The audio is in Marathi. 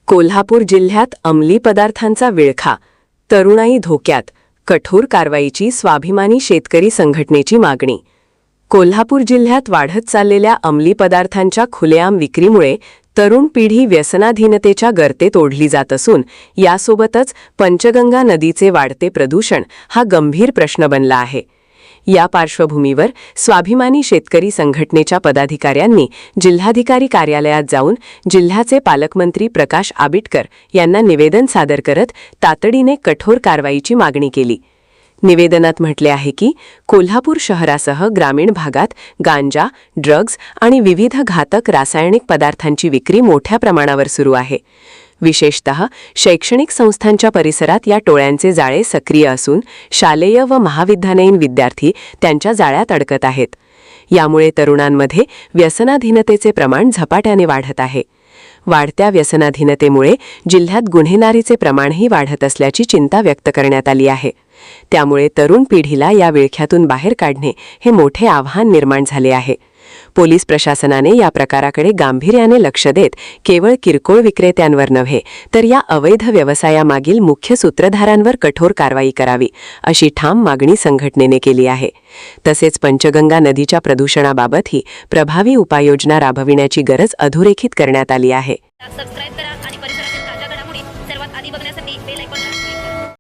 कोल्हापूर जिल्ह्यात अंमली पदार्थांचा विळखा, तरुणाई धोक्यात, कठोर कारवाईची स्वाभिमानी शेतकरी संघटनेची मागणी. कोल्हापूर जिल्ह्यात वाढत चाललेल्या अंमली पदार्थांच्या खुलेआम विक्रीमुळे तरुण पिढी व्यसनाधीनतेच्या गर्तेत ओढली जात असून यासोबतच पंचगंगा नदीचे वाढते प्रदूषण हा गंभीर प्रश्न बनला आहे. या पार्श्वभूमीवर स्वाभिमानी शेतकरी संघटनेच्या पदाधिकाऱ्यांनी जिल्हाधिकारी कार्यालयात जाऊन जिल्ह्याचे पालकमंत्री प्रकाश आबिटकर यांना निवेदन सादर करत तातडीने कठोर कारवाईची मागणी केली. निवेदनात म्हटले आहे की कोल्हापूर शहरासह ग्रामीण भागात गांजा, ड्रग्ज आणि विविध घातक रासायनिक पदार्थांची विक्री मोठ्या प्रमाणावर सुरू आहे. विशेषतः शैक्षणिक संस्थांच्या परिसरात या टोळ्यांचे जाळे सक्रिय असून शालेय व महाविद्यालयीन विद्यार्थी त्यांच्या जाळ्यात अडकत आहेत. यामुळे तरुणांमध्ये व्यसनाधीनतेचे प्रमाण झपाट्याने वाढत आहे. वाढत्या व्यसनाधीनतेमुळे जिल्ह्यात गुन्हेगारीचे प्रमाणही वाढत असल्याची चिंता व्यक्त करण्यात आली आहे. त्यामुळे तरुण पिढीला या विळख्यातून बाहेर काढणे हे मोठे आव्हान निर्माण झाले आहे. पोलीस प्रशासनाने या प्रकाराकडे गांभीर्याने लक्ष देत केवळ किरकोळ विक्रेत्यांवर नव्हे तर या अवैध व्यवसायामागील मुख्य सूत्रधारांवर कठोर कारवाई करावी अशी ठाम मागणी संघटनेने केली आहे. तसेच पंचगंगा नदीच्या प्रदूषणाबाबतही प्रभावी उपाययोजना राबविण्याची गरज अधोरेखित करण्यात आली आहे. सबस्क्राइब करा